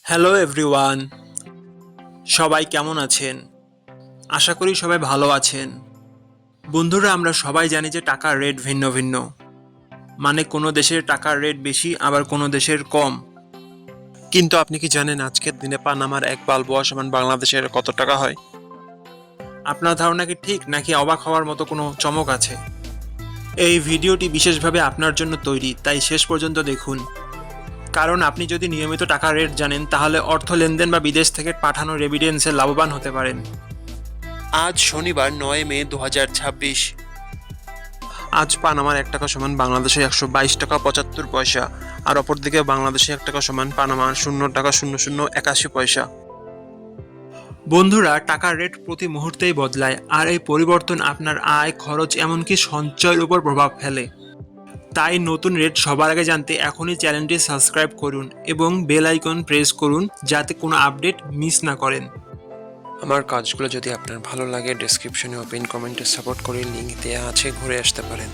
Hello everyone, সবাই কেমন আছেন? আশা করি সবাই ভালো আছেন। বন্ধুরা, আমরা সবাই জানি যে টাকার রেট ভিন্ন ভিন্ন। মানে কোনো দেশের টাকার রেট বেশি, আবার কোনো দেশের কম। কিন্তু আপনি কি জানেন আজকের দিনে পানামার এক বালবোয়া সমান বাংলাদেশের কত টাকা হয়? আপনার ধারণা কি ঠিক, নাকি অবাক হওয়ার মতো কোনো চমক আছে? এই ভিডিওটি বিশেষভাবে আপনার জন্য তৈরি, তাই শেষ পর্যন্ত দেখুন। কারণ আপনি যদি নিয়মিত টাকার রেট জানেন, তাহলে অর্থ লেনদেন বা বিদেশ থেকে পাঠানো রেমিটেন্সে লাভবান হতে পারেন। আজ শনিবার 9 মে 2026। আজ পানামার 1 টাকা সমান বাংলাদেশে 122 টাকা 75 পয়সা, আর অপরদিকে বাংলাদেশে 1 টাকা সমান পানামার 0.0081 পয়সা। বন্ধুরা, টাকার রেট প্রতি মুহূর্তেই বদলায়, আর এই পরিবর্তন আপনার আয়, খরচ, এমনকি সঞ্চয়ের উপর প্রভাব ফেলে। তাই নতুন রেট সবার আগে জানতে এখনই চ্যানেলটি সাবস্ক্রাইব করুন এবং বেল আইকন প্রেস করুন, যাতে কোনো আপডেট মিস না করেন। আমার কাজগুলো যদি আপনার ভালো লাগে, ডেসক্রিপশনে ও পিন কমেন্টে সাপোর্ট করে লিঙ্ক দেওয়া আছে, ঘুরে আসতে পারেন।